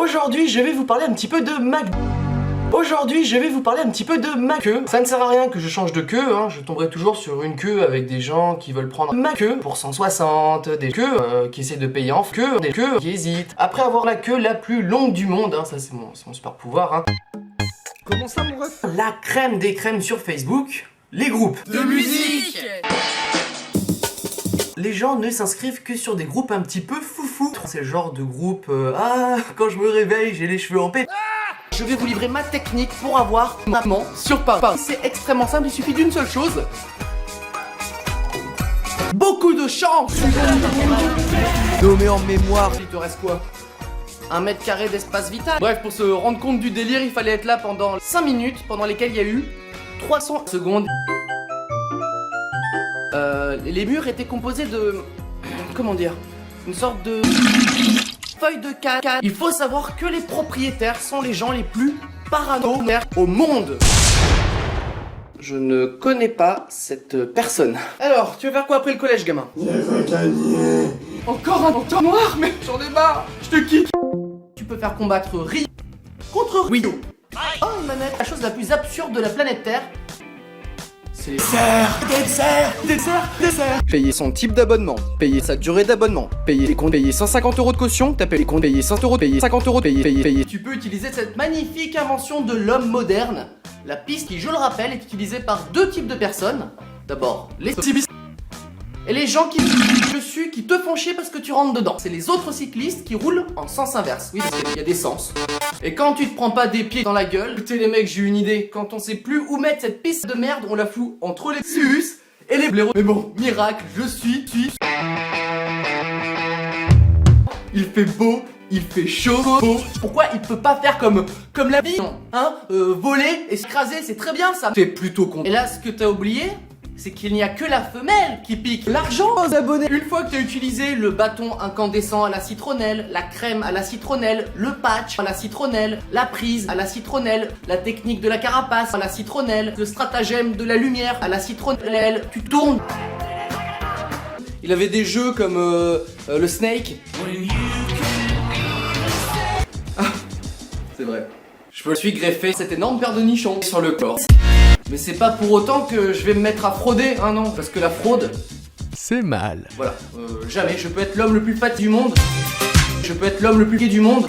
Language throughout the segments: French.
Aujourd'hui, je vais vous parler un petit peu de ma... Aujourd'hui, je vais vous parler un petit peu de ma queue. Ça ne sert à rien que je change de queue, hein. Je tomberai toujours sur une queue avec des gens qui veulent prendre ma queue pour 160, des queues qui essaient de payer en queue, des queues qui hésitent. Après avoir la queue la plus longue du monde, hein, ça c'est mon super pouvoir, hein. Comment ça, mon ref? La crème des crèmes sur Facebook, les groupes De musique. Les gens ne s'inscrivent que sur des groupes un petit peu foufou. C'est le genre de groupe ah, quand je me réveille, j'ai les cheveux en paix. Je vais vous livrer ma technique pour avoir maman sur Paris. C'est extrêmement simple, il suffit d'une seule chose. Beaucoup de chance. Nommé en mémoire. Il te reste quoi? 1 mètre carré d'espace vital. Bref, pour se rendre compte du délire, il fallait être là pendant 5 minutes, pendant lesquelles il y a eu 300 secondes. Les murs étaient composés de... comment dire? Une sorte de... feuille de caca. Il faut savoir que les propriétaires sont les gens les plus paranoïaques au monde. Je ne connais pas cette personne. Alors, tu veux faire quoi après le collège, gamin? Encore un temps noir, mais j'en ai marre. Je te quitte. Tu peux faire combattre Rio contre Rio. Oh, une manette. La chose la plus absurde de la planète Terre, c'est dessert. Payer son type d'abonnement, payer sa durée d'abonnement, payer les comptes, payer 150 € de caution, taper les comptes, payer 100 €, payer 50 €, payer. Tu peux utiliser cette magnifique invention de l'homme moderne. La piste qui, je le rappelle, est utilisée par 2 types de personnes. D'abord, les cyclistes et les gens qui te font chier parce que tu rentres dedans. C'est les autres cyclistes qui roulent en sens inverse. Oui, parce qu'il y a des sens. Et quand tu te prends pas des pieds dans la gueule, écoutez les mecs, j'ai une idée. Quand on sait plus où mettre cette piste de merde, on la fout entre les Sius et les blaireaux. Mais bon, miracle, je suis. Il fait beau, il fait chaud. Pourquoi il peut pas faire comme la vie, hein? Voler et s'écraser, c'est très bien ça. C'est plutôt con. Et là, ce que t'as oublié, c'est qu'il n'y a que la femelle qui pique l'argent aux abonnés. Une fois que tu as utilisé le bâton incandescent à la citronnelle, la crème à la citronnelle, le patch à la citronnelle, la prise à la citronnelle, la technique de la carapace à la citronnelle, le stratagème de la lumière à la citronnelle, tu tournes. Il avait des jeux comme le Snake. Ah, c'est vrai. Je me suis greffé cette énorme paire de nichons sur le corps. Mais c'est pas pour autant que je vais me mettre à frauder, hein non, parce que la fraude, c'est mal. Voilà, jamais, je peux être l'homme le plus fatigué du monde. Je peux être l'homme le plus gay du monde.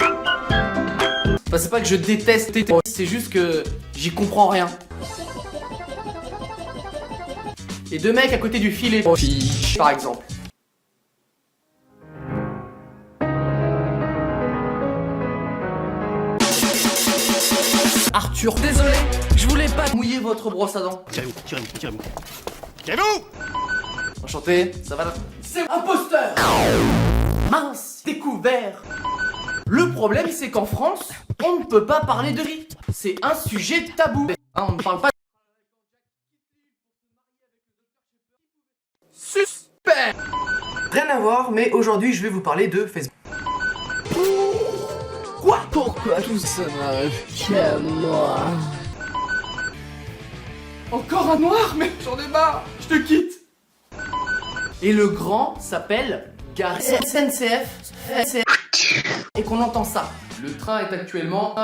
Enfin, c'est pas que je déteste, c'est juste que j'y comprends rien. Et 2 mecs à côté du filet, par exemple. Arthur, désolé, je voulais pas mouiller votre brosse à dents. Tirez-vous. Enchanté, ça va? C'est imposteur. Mince, découvert. Le problème, c'est qu'en France, on ne peut pas parler de riz. C'est un sujet tabou. Hein, on ne parle pas. Suspect. Rien à voir, mais aujourd'hui, je vais vous parler de Facebook. Quoi? Pourquoi tout ça n'arrive qu'à moi? Encore un noir? Mais j'en ai marre. Je te quitte. Et le grand s'appelle Gare SNCF. Et qu'on entend ça. Le train est actuellement...